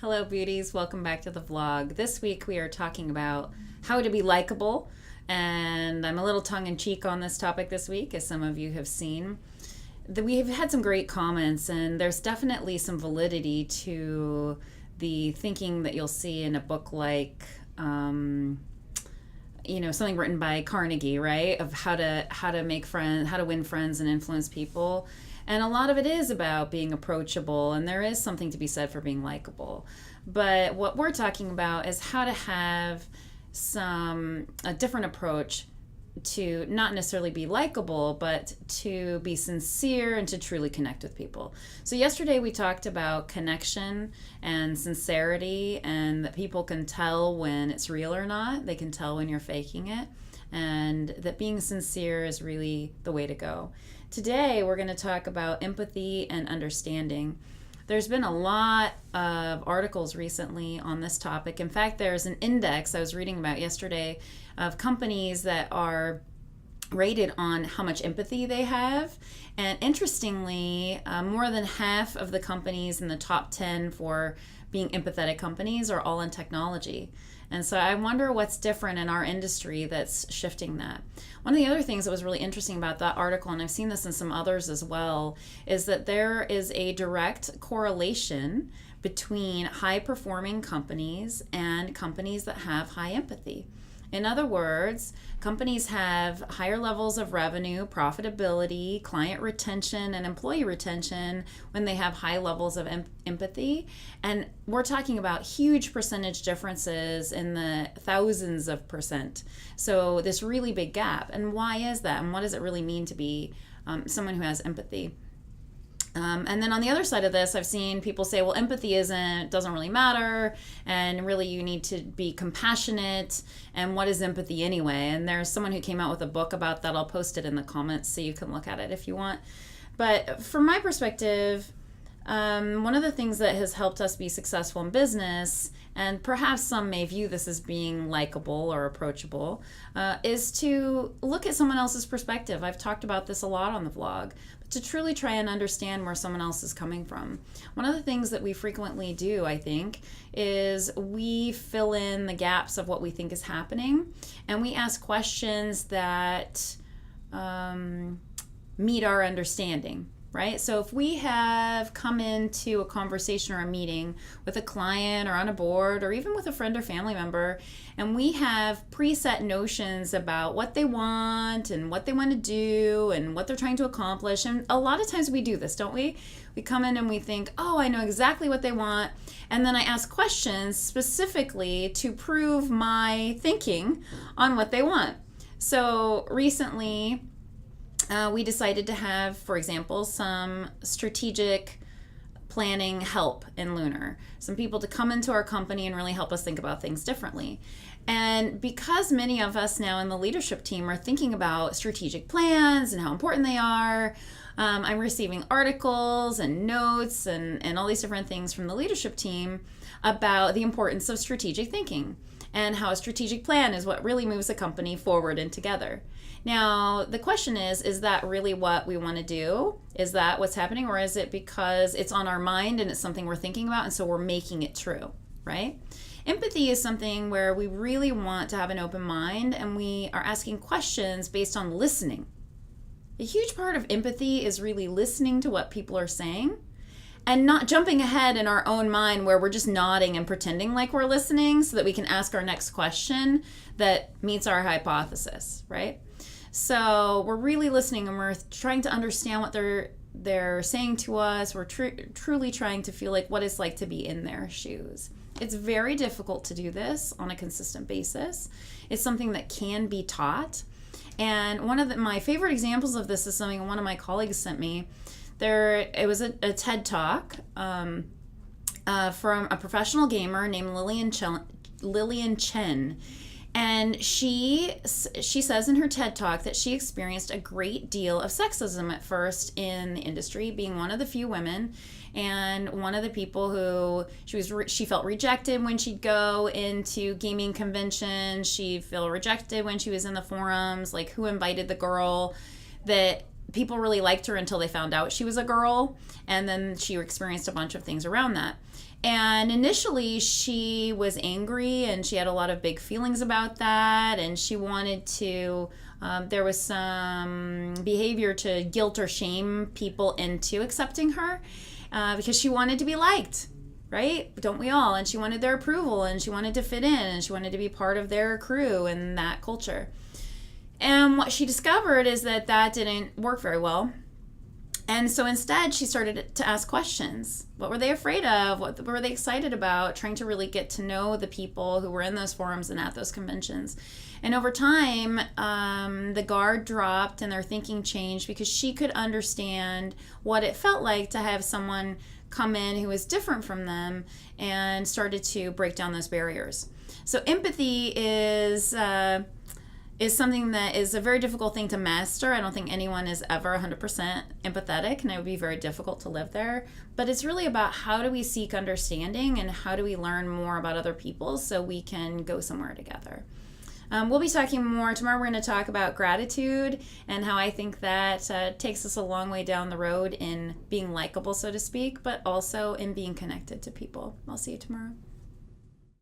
Hello, beauties. Welcome back to the vlog. This week we are talking about how to be likable, and I'm a little tongue-in-cheek on this topic this week, as some of you have seen. We've had some great comments, and there's definitely some validity to the thinking that you'll see in a book like, something written by Carnegie, right? Of how to make friends, how to win friends and influence people. And a lot of it is about being approachable, and there is something to be said for being likable. But what we're talking about is how to have a different approach to not necessarily be likable, but to be sincere and to truly connect with people. So yesterday we talked about connection and sincerity, and that people can tell when it's real or not. They can tell when you're faking it, and that being sincere is really the way to go. Today we're going to talk about empathy and understanding. There's been a lot of articles recently on this topic. In fact, there's an index I was reading about yesterday of companies that are rated on how much empathy they have. And interestingly, more than half of the companies in the top 10 for being empathetic companies are all in technology. And so I wonder what's different in our industry that's shifting that. One of the other things that was really interesting about that article, and I've seen this in some others as well, is that there is a direct correlation between high-performing companies and companies that have high empathy. In other words, companies have higher levels of revenue, profitability, client retention, and employee retention when they have high levels of empathy. And we're talking about huge percentage differences in the thousands of percent. So this really big gap. And why is that? And what does it really mean to be someone who has empathy? And then on the other side of this, I've seen people say, well, empathy doesn't really matter, and really you need to be compassionate, and what is empathy anyway? And there's someone who came out with a book about that. I'll post it in the comments so you can look at it if you want. But from my perspective, one of the things that has helped us be successful in business, and perhaps some may view this as being likable or approachable, is to look at someone else's perspective. I've talked about this a lot on the vlog, but to truly try and understand where someone else is coming from. One of the things that we frequently do, I think, is we fill in the gaps of what we think is happening, and we ask questions that meet our understanding. Right? So if we have come into a conversation or a meeting with a client or on a board or even with a friend or family member, and we have preset notions about what they want and what they want to do and what they're trying to accomplish, and a lot of times we do this, don't we? We come in and we think, oh, I know exactly what they want, and then I ask questions specifically to prove my thinking on what they want. So recently, we decided to have, for example, some strategic planning help in Lunar. Some people to come into our company and really help us think about things differently. And because many of us now in the leadership team are thinking about strategic plans and how important they are, I'm receiving articles and notes and all these different things from the leadership team about the importance of strategic thinking and how a strategic plan is what really moves a company forward and together. Now, the question is that really what we want to do? Is that what's happening? Or is it because it's on our mind and it's something we're thinking about and so we're making it true, right? Empathy is something where we really want to have an open mind and we are asking questions based on listening. A huge part of empathy is really listening to what people are saying and not jumping ahead in our own mind where we're just nodding and pretending like we're listening so that we can ask our next question that meets our hypothesis, right? So we're really listening and we're trying to understand what they're saying to us. We're truly trying to feel like what it's like to be in their shoes. It's very difficult to do this on a consistent basis. It's something that can be taught. And one of my favorite examples of this is something one of my colleagues sent me. It was a TED Talk from a professional gamer named Lillian Chen. And she says in her TED Talk that she experienced a great deal of sexism at first in the industry, being one of the few women and one of the people who she felt rejected when she'd go into gaming conventions. She'd feel rejected when she was in the forums, like who invited the girl, that people really liked her until they found out she was a girl, and then she experienced a bunch of things around that. And initially, she was angry and she had a lot of big feelings about that. And she wanted to, there was some behavior to guilt or shame people into accepting her because she wanted to be liked, right? Don't we all? And she wanted their approval and she wanted to fit in and she wanted to be part of their crew and that culture. And what she discovered is that that didn't work very well. And so instead, she started to ask questions. What were they afraid of? What were they excited about? Trying to really get to know the people who were in those forums and at those conventions. And over time, the guard dropped and their thinking changed because she could understand what it felt like to have someone come in who was different from them and started to break down those barriers. So empathy is something that is a very difficult thing to master. I don't think anyone is ever 100% empathetic, and it would be very difficult to live there. But it's really about how do we seek understanding and how do we learn more about other people so we can go somewhere together. We'll be talking more. Tomorrow we're going to talk about gratitude and how I think that takes us a long way down the road in being likable, so to speak, but also in being connected to people. I'll see you tomorrow.